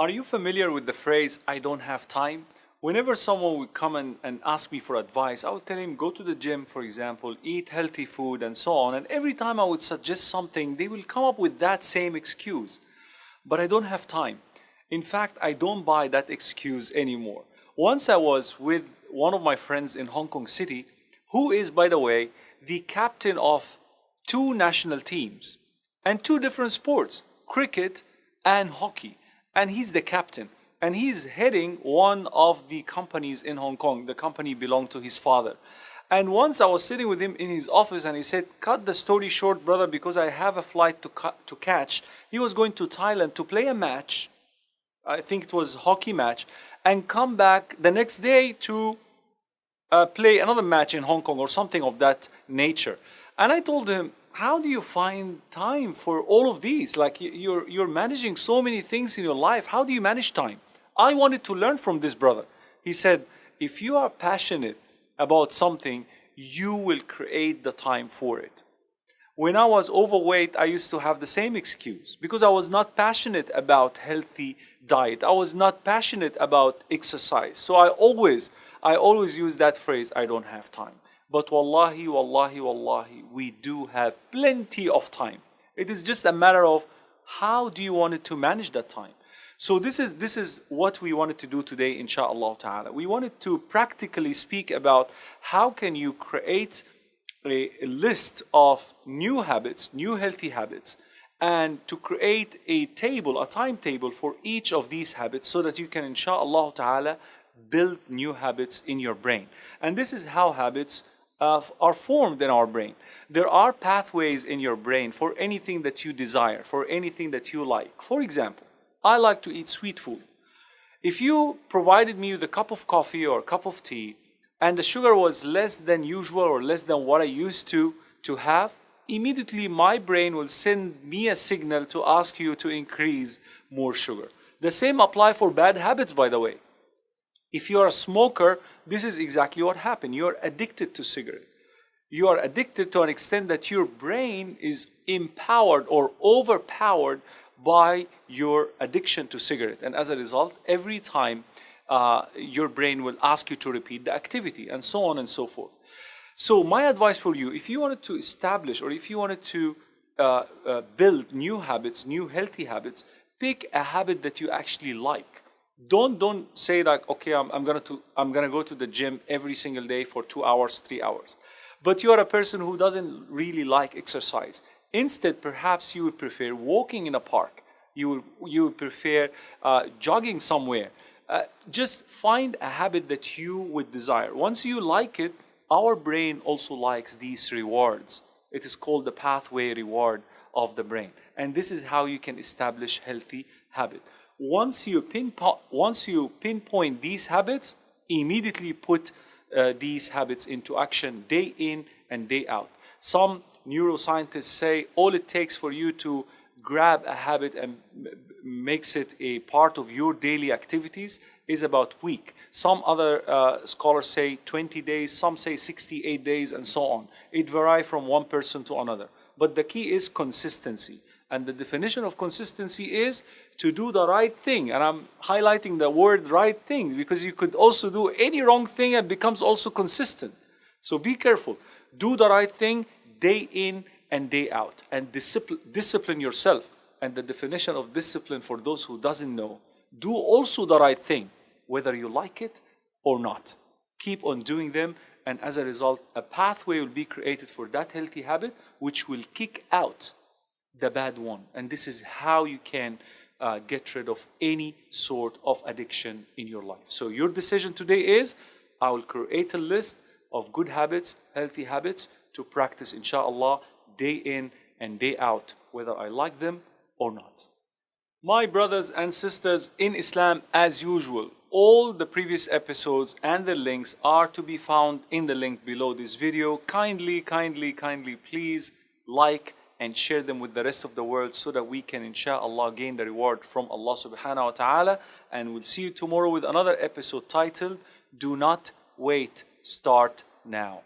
Are you familiar with the phrase, I don't have time? Whenever someone would come and ask me for advice, I would tell him, go to the gym, for example, eat healthy food and so on. And every time I would suggest something, they will come up with that same excuse. But I don't have time. In fact, I don't buy that excuse anymore. Once I was with one of my friends in Hong Kong City, who is, by the way, the captain of 2 national teams and 2 different sports, cricket and hockey. And he's the captain. And he's heading one of the companies in Hong Kong. The company belonged to his father. And once I was sitting with him in his office and he said, cut the story short, brother, because I have a flight to catch. He was going to Thailand to play a match. I think it was a hockey match. And come back the next day to play another match in Hong Kong or something of that nature. And I told him, how do you find time for all of these? Like you're managing so many things in your life. How do you manage time? I wanted to learn from this brother. He said, if you are passionate about something, you will create the time for it. When I was overweight, I used to have the same excuse because I was not passionate about healthy diet. I was not passionate about exercise. So I always use that phrase, I don't have time. But wallahi, wallahi, wallahi, we do have plenty of time. It is just a matter of how do you want to manage that time. So this is what we wanted to do today, inshallah ta'ala. We wanted to practically speak about how can you create a list of new habits, new healthy habits, and to create a timetable for each of these habits so that you can, inshallah ta'ala, build new habits in your brain. And this is how habits are formed in our brain. There are pathways in your brain for anything that you desire, for anything that you like. For example, I like to eat sweet food. If you provided me with a cup of coffee or a cup of tea and the sugar was less than usual or less than what I used to have, immediately my brain will send me a signal to ask you to increase more sugar. The same applies for bad habits, by the way. If you are a smoker, this is exactly what happened. You are addicted to cigarette. You are addicted to an extent that your brain is empowered or overpowered by your addiction to cigarette. And as a result, every time your brain will ask you to repeat the activity and so on and so forth. So my advice for you, if you wanted to establish or if you wanted to build new habits, new healthy habits, pick a habit that you actually like. Don't say like, okay, I'm gonna go to the gym every single day for 2 hours, 3 hours. But you are a person who doesn't really like exercise. Instead, perhaps you would prefer walking in a park. You would prefer jogging somewhere. Just find a habit that you would desire. Once you like it, our brain also likes these rewards. It is called the pathway reward of the brain. And this is how you can establish healthy habit. Once you pinpoint these habits, immediately put these habits into action day in and day out. Some neuroscientists say all it takes for you to grab a habit and makes it a part of your daily activities is about a week. Some other scholars say 20 days, some say 68 days, and so on. It varies from one person to another. But the key is consistency. And the definition of consistency is to do the right thing. And I'm highlighting the word right thing because you could also do any wrong thing and becomes also consistent. So be careful. Do the right thing day in and day out. And discipline yourself. And the definition of discipline for those who doesn't know, do also the right thing, whether you like it or not. Keep on doing them. And as a result, a pathway will be created for that healthy habit, which will kick out the bad one. And this is how you can get rid of any sort of addiction in your life. So your decision today is, I will create a list of good habits, healthy habits to practice, inshallah, day in and day out, whether I like them or not. My brothers and sisters in Islam, as usual, all the previous episodes and the links are to be found in the link below this video. Kindly, please like and share them with the rest of the world so that we can, inshallah, gain the reward from Allah subhanahu wa ta'ala. And we'll see you tomorrow with another episode titled, Do Not Wait, Start Now.